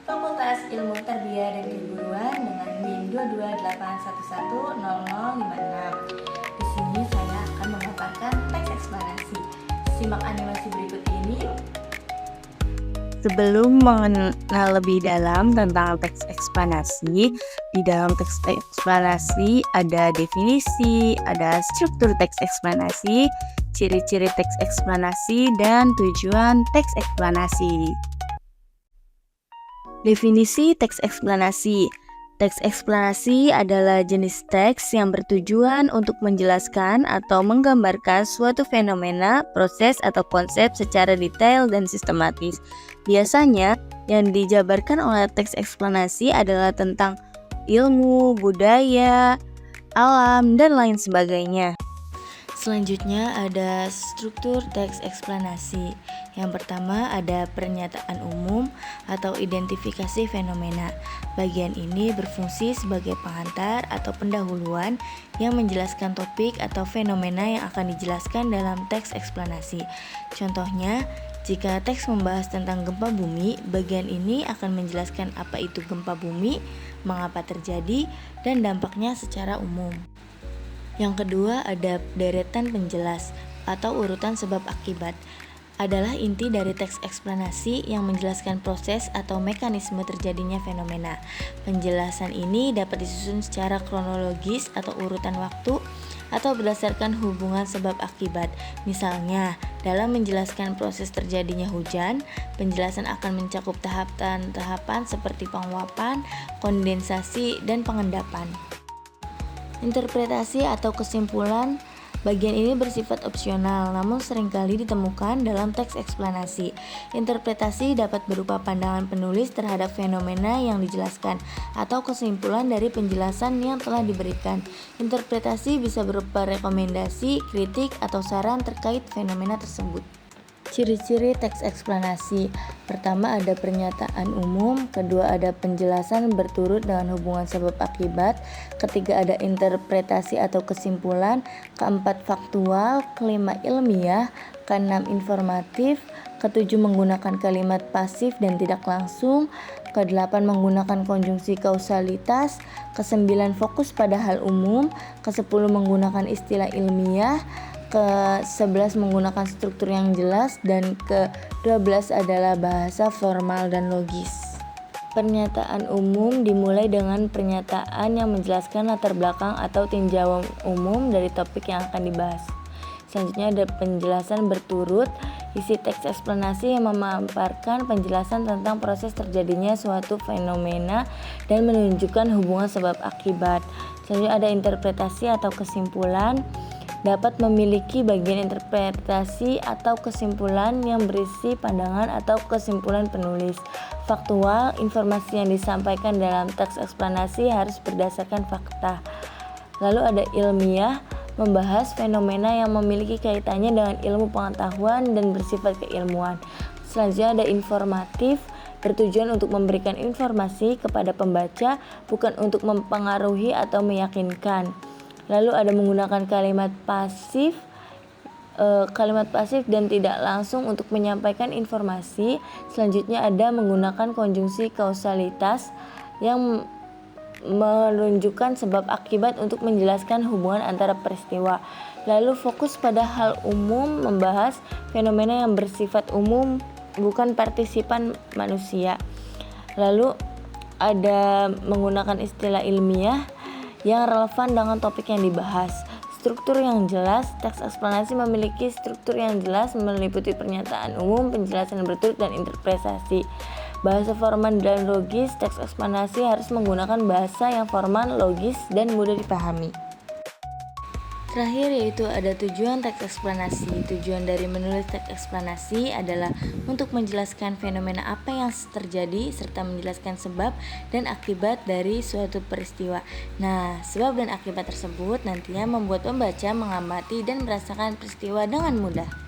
Fakultas Ilmu Tarbiyah dan Keguruan dengan NIM 228110056. Di sini saya akan memaparkan teks eksplanasi. Simak animasi berikut ini. Sebelum mengenal lebih dalam tentang teks eksplanasi, di dalam teks eksplanasi ada definisi, ada struktur teks eksplanasi, ciri-ciri teks eksplanasi, dan tujuan teks eksplanasi. Definisi teks eksplanasi. Teks eksplanasi adalah jenis teks yang bertujuan untuk menjelaskan atau menggambarkan suatu fenomena, proses, atau konsep secara detail dan sistematis. Biasanya, yang dijabarkan oleh teks eksplanasi adalah tentang ilmu, budaya, alam, dan lain sebagainya. Selanjutnya ada struktur teks eksplanasi. Yang pertama ada pernyataan umum atau identifikasi fenomena. Bagian ini berfungsi sebagai pengantar atau pendahuluan yang menjelaskan topik atau fenomena yang akan dijelaskan dalam teks eksplanasi. Contohnya, jika teks membahas tentang gempa bumi, bagian ini akan menjelaskan apa itu gempa bumi, mengapa terjadi, dan dampaknya secara umum. Yang kedua ada deretan penjelas atau urutan sebab akibat. Adalah inti dari teks eksplanasi yang menjelaskan proses atau mekanisme terjadinya fenomena. Penjelasan ini dapat disusun secara kronologis atau urutan waktu atau berdasarkan hubungan sebab akibat. Misalnya, dalam menjelaskan proses terjadinya hujan, penjelasan akan mencakup tahapan seperti penguapan, kondensasi, dan pengendapan. Interpretasi atau kesimpulan. Bagian ini bersifat opsional, namun seringkali ditemukan dalam teks eksplanasi. Interpretasi dapat berupa pandangan penulis terhadap fenomena yang dijelaskan atau kesimpulan dari penjelasan yang telah diberikan. Interpretasi bisa berupa rekomendasi, kritik, atau saran terkait fenomena tersebut. Ciri-ciri teks eksplanasi. Pertama ada pernyataan umum, kedua ada penjelasan berturut dengan hubungan sebab akibat, ketiga ada interpretasi atau kesimpulan, keempat faktual, kelima ilmiah, keenam informatif, ketujuh menggunakan kalimat pasif dan tidak langsung, kedelapan menggunakan konjungsi kausalitas, kesembilan fokus pada hal umum, kesepuluh menggunakan istilah ilmiah, ke-11 menggunakan struktur yang jelas, dan ke-12 adalah bahasa formal dan logis. Pernyataan umum dimulai dengan pernyataan yang menjelaskan latar belakang atau tinjauan umum dari topik yang akan dibahas. Selanjutnya ada penjelasan berturut, isi teks eksplanasi yang memaparkan penjelasan tentang proses terjadinya suatu fenomena dan menunjukkan hubungan sebab akibat. Selanjutnya ada interpretasi atau kesimpulan, dapat memiliki bagian interpretasi atau kesimpulan yang berisi pandangan atau kesimpulan penulis. Faktual, informasi yang disampaikan dalam teks eksplanasi harus berdasarkan fakta. Lalu ada ilmiah, membahas fenomena yang memiliki kaitannya dengan ilmu pengetahuan dan bersifat keilmuan. Selanjutnya ada informatif, bertujuan untuk memberikan informasi kepada pembaca, bukan untuk mempengaruhi atau meyakinkan. Lalu ada menggunakan kalimat pasif dan tidak langsung untuk menyampaikan informasi. Selanjutnya ada menggunakan konjungsi kausalitas yang menunjukkan sebab akibat untuk menjelaskan hubungan antara peristiwa. Lalu fokus pada hal umum, membahas fenomena yang bersifat umum, bukan partisipan manusia. Lalu ada menggunakan istilah ilmiah yang relevan dengan topik yang dibahas. Struktur yang jelas. Teks eksplanasi memiliki struktur yang jelas meliputi pernyataan umum, penjelasan berturut, dan interpretasi. Bahasa formal dan logis. Teks eksplanasi harus menggunakan bahasa yang formal, logis, dan mudah dipahami. Terakhir yaitu ada tujuan teks eksplanasi. Tujuan dari menulis teks eksplanasi adalah untuk menjelaskan fenomena apa yang terjadi serta menjelaskan sebab dan akibat dari suatu peristiwa. Nah, sebab dan akibat tersebut nantinya membuat pembaca mengamati dan merasakan peristiwa dengan mudah.